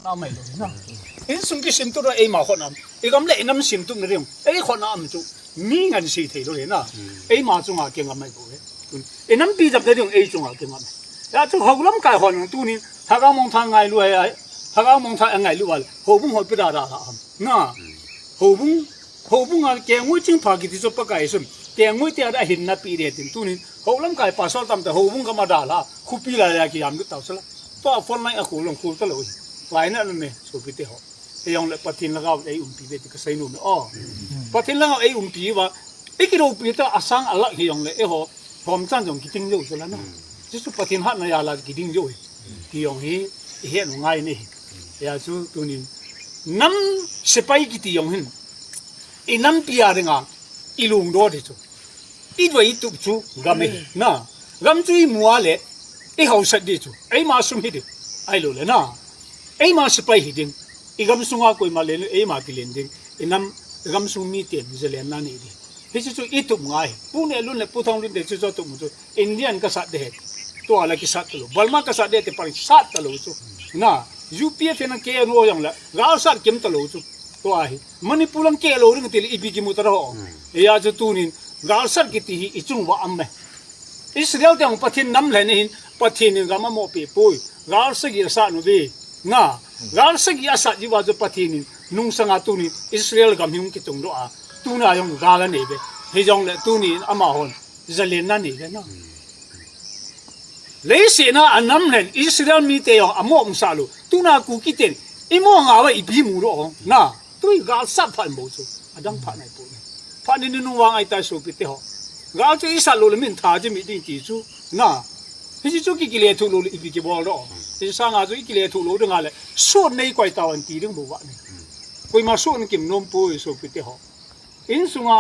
น้ำไม่รู้นะเอ็นสุนกิสิมตัวเอ็มาคนนั้นเอ็กำเล่น้ำสิมตัวนี่เอ็คนนั้นจุมีเงินสิเทโลเลยนะเอ็มาจงอาเก่งกันไม่รู้เอ็น้ำปีจับได้ยังเอ็จงอาเก่งกันแล้วจุเขาล้มกายคนนั้นตัวนี้ถ้าเขามองทางไงรู้ไอ้ถ้าเขามองทางไงรู้ว่าหัวบุ้งหัวปิดาดานะหัวบุ้งอ่ะแกงวยจึงพากิจจบปะไก่สมแกงวยเตียได้เห็นนับปีเดียติตัวนี้เขาล้มกายปัสสาวะตามแต่หัวบุ้งก็มาด่าละคุปีละยากิยามก็เต่าซะละตัวฝนไม่เอาขู่ลงขู่ตลอดหลายนั่นเลยสุพิเตหะยังเลยปะทินแล้วก็ไอ้ปีเวติก็ใส่นุ่มอ๋อปะทินแล้วก็ไอ้ปีว่าไอ้กิโลปีตัวอาสังอะไรยังเลยไอ้หัวผมจันจงกินเยอะซะแล้วนะที่สุดปะทินหัดนายาลากินเยอะที่ยังเห็นง่ายนี่ยาสูตัวนี้น้ำสไปกิที่ยังเห็นไอ้น้ำปีอะไรงาอีลุงโดดจูอีด้วยอีตุบจูกำเองนะกำจูอีมัวเลยไอ้เขาสัตย์ดีจูไอ้มาสุ่มหิดไอ้รู้เลยนะไอ้มาสไปหิดิงอีกำสุ่งอาคุยมาเลยไอ้มากิเลนดิงไอ้น้ำกำสุ่มมีเตียนจะเล่นนั่นเองเฮ้ยจูอีตุบง่ายปูเนี่ยรุ่นเลยปูทองรุ่นเด็กจูตุบจูอินเดียนก็สัตย์เด็กตัวอะไรก็สัตย์ตลอดบัลมาก็สัตย์เด็กแต่ปริสัตย์ตลอดจูนะยูพีเอฟนั่นเกี่ยรู้ยังละกาลสัตย์เก็มตลอดจูตัวไอ้มันนี่ปูลังเกี่ยรู้เรื่องที่อีพีกิมุตระหอไอ้ยาจูตัวนี้กาลสัตย์กิที่อีจุงว่าอัมเบอิสราเอลที่องปะทินน้ำเลยนี่ปะทินนี่ก็มาโมปีปุยกาลสักยาสัตย์นู่นดีน่ะกาลสักยาสัตย์จีว่าจะปะทินนี่นุ่งสังอาตัวนี้อิสราเอลก็มีมุกิตรงด้วยตัวนี้ยังกาลนี่เบเฮจงเลยตัวนี้อามาฮอนจะเล่นนั่นนี่เลยนะเลยเสียนะอันน้ำเลยอิสราเอลมีแต่ยังอาโมองซาลูตัวน่ะกูคิดเองอีโมงเอาไว้อีบีมูโร่น่ะตัวนี้กาลสัตย์พันโมจูอดังพันไอ้ปุ่นพันนี่นุ่งวางไอ้ตาสูปิเตหอกาลจะอิสราเอลมินท่าจะมีดิ้งจีจูน่ะเฮ้ยจูกิเลทุลุอีบีกิบอลโร่เฮ้ยสังอาจูกิเลทุลุดึงอะไรส่วนในกวยตาวันตีดึงบัวนี่กวยมาส่วนกิมนมปุยสูปิเตหออินสุงา